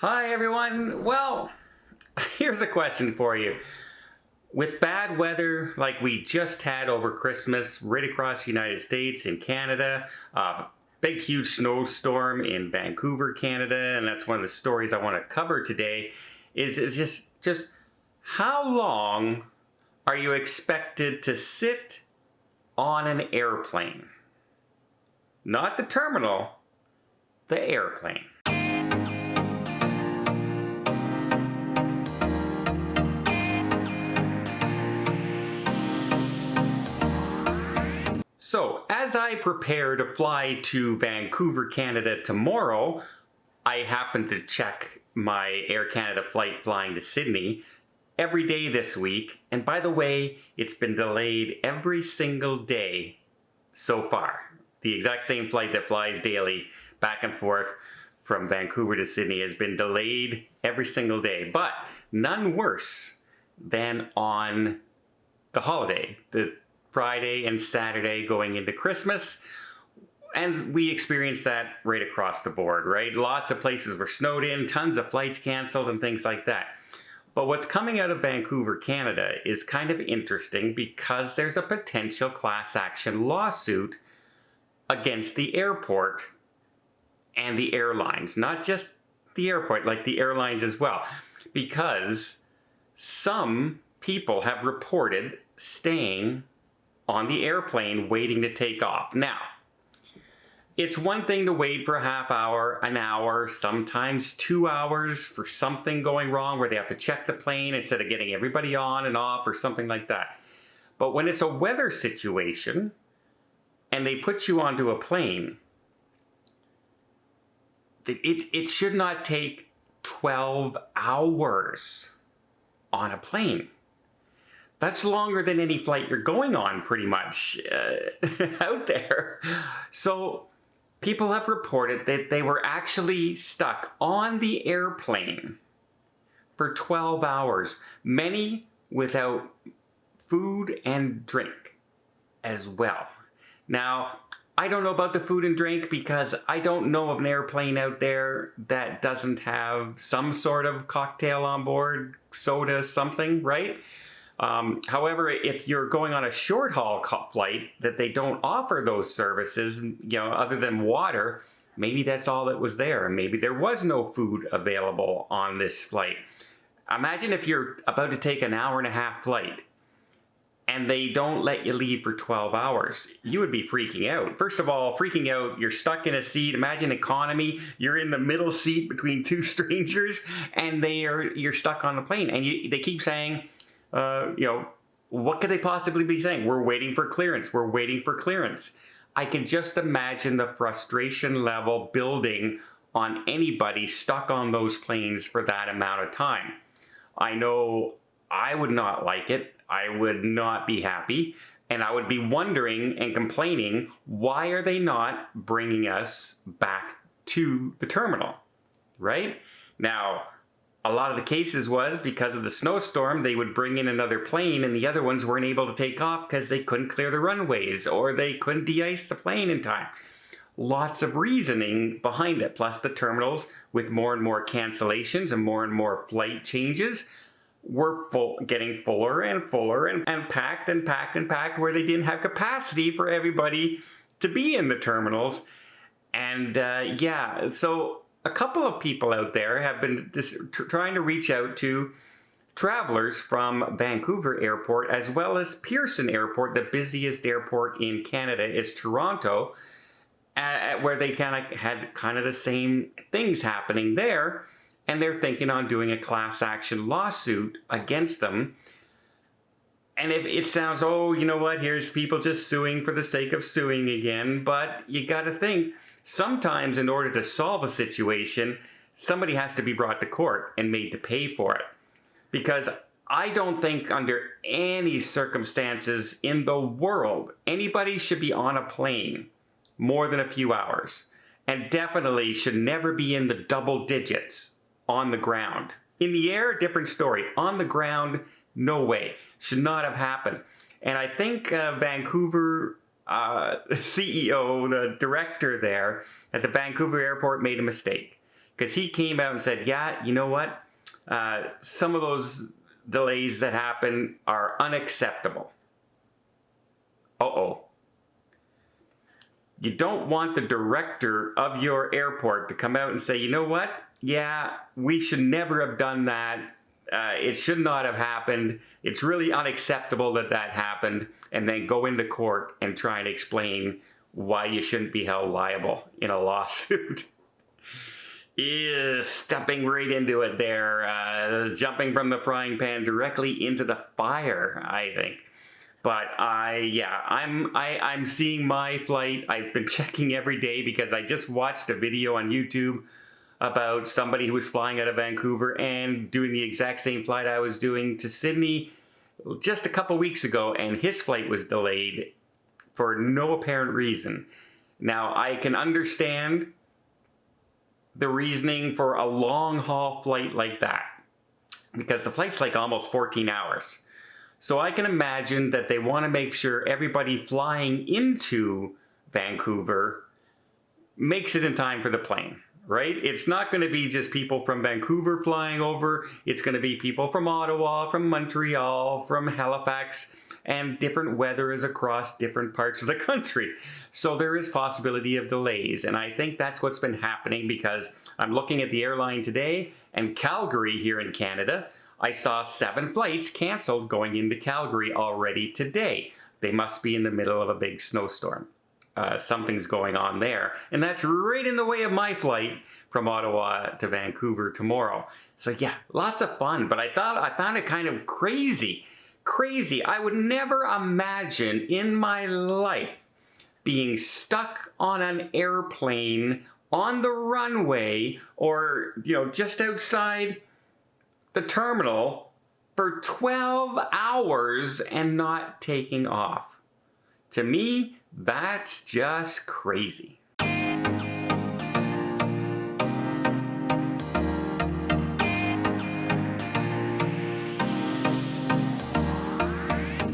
Hi everyone. Well, here's a question for you. With bad weather like we just had over Christmas right across the United States and Canada, big huge snowstorm in Vancouver, Canada, and that's one of the stories I want to cover today, is just how long are you expected to sit on an airplane? Not the terminal, the airplane. So, as I prepare to fly to Vancouver, Canada tomorrow, I happen to check my Air Canada flight flying to Sydney every day this week. And by the way, it's been delayed every single day so far. The exact same flight that flies daily back and forth from Vancouver to Sydney has been delayed every single day, but none worse than on the holiday, the Friday and Saturday going into Christmas. And we experienced that right across the board, right? Lots of places were snowed in, tons of flights canceled and things like that. But what's coming out of Vancouver, Canada is kind of interesting because there's a potential class action lawsuit against the airport and the airlines, not just the airport, like the airlines as well, because some people have reported staying on the airplane waiting to take off. Now, it's one thing to wait for a half hour, an hour, sometimes 2 hours for something going wrong where they have to check the plane instead of getting everybody on and off or something like that. But when it's a weather situation and they put you onto a plane, it should not take 12 hours on a plane. That's longer than any flight you're going on, pretty much, out there. So people have reported that they were actually stuck on the airplane for 12 hours, many without food and drink as well. Now, I don't know about the food and drink because I don't know of an airplane out there that doesn't have some sort of cocktail on board, soda, something, right? However, if you're going on a short haul flight that they don't offer those services, other than water, maybe that's all that was there. And maybe there was no food available on this flight. Imagine if you're about to take an hour and a half flight and they don't let you leave for 12 hours. You would be freaking out. First of all, freaking out, you're stuck in a seat. Imagine economy, you're in the middle seat between two strangers and you're stuck on the plane. And they keep saying, what could they possibly be saying? We're waiting for clearance. We're waiting for clearance. I can just imagine the frustration level building on anybody stuck on those planes for that amount of time. I know I would not like it. I would not be happy. And I would be wondering and complaining, why are they not bringing us back to the terminal, right? Now, a lot of the cases was because of the snowstorm, they would bring in another plane and the other ones weren't able to take off because they couldn't clear the runways or they couldn't de-ice the plane in time. Lots of reasoning behind it. Plus the terminals with more and more cancellations and more flight changes were getting fuller and fuller and packed and packed and packed where they didn't have capacity for everybody to be in the terminals. And so a couple of people out there have been trying to reach out to travelers from Vancouver Airport as well as Pearson Airport. The busiest airport in Canada is Toronto, where they had the same things happening there. And they're thinking on doing a class action lawsuit against them. And if it sounds, here's people just suing for the sake of suing again. But you got to think, sometimes in order to solve a situation, somebody has to be brought to court and made to pay for it. Because I don't think under any circumstances in the world, anybody should be on a plane more than a few hours. And definitely should never be in the double digits on the ground. In the air, different story. On the ground, no way. Should not have happened. And I think Vancouver CEO, the director there at the Vancouver airport made a mistake. because he came out and said, yeah, you know what? Some of those delays that happen are unacceptable. Uh-oh. You don't want the director of your airport to come out and say, you know what? Yeah, we should never have done that. It should not have happened. It's really unacceptable that that happened. And then go into court and try and explain why you shouldn't be held liable in a lawsuit. Stepping right into it there. Jumping from the frying pan directly into the fire, I think. But I'm seeing my flight. I've been checking every day because I just watched a video on YouTube about somebody who was flying out of Vancouver and doing the exact same flight I was doing to Sydney just a couple weeks ago, and his flight was delayed for no apparent reason. Now, I can understand the reasoning for a long haul flight like that, because the flight's like almost 14 hours. So I can imagine that they want to make sure everybody flying into Vancouver makes it in time for the plane, right? It's not going to be just people from Vancouver flying over. It's going to be people from Ottawa, from Montreal, from Halifax, and different weather is across different parts of the country. So there is possibility of delays. And I think that's what's been happening, because I'm looking at the airline today, and Calgary here in Canada, I saw 7 flights canceled going into Calgary already today. They must be in the middle of a big snowstorm. Something's going on there. And that's right in the way of my flight from Ottawa to Vancouver tomorrow. So yeah, lots of fun. But I found it kind of crazy. I would never imagine in my life being stuck on an airplane on the runway, or, just outside the terminal for 12 hours and not taking off. To me, that's just crazy.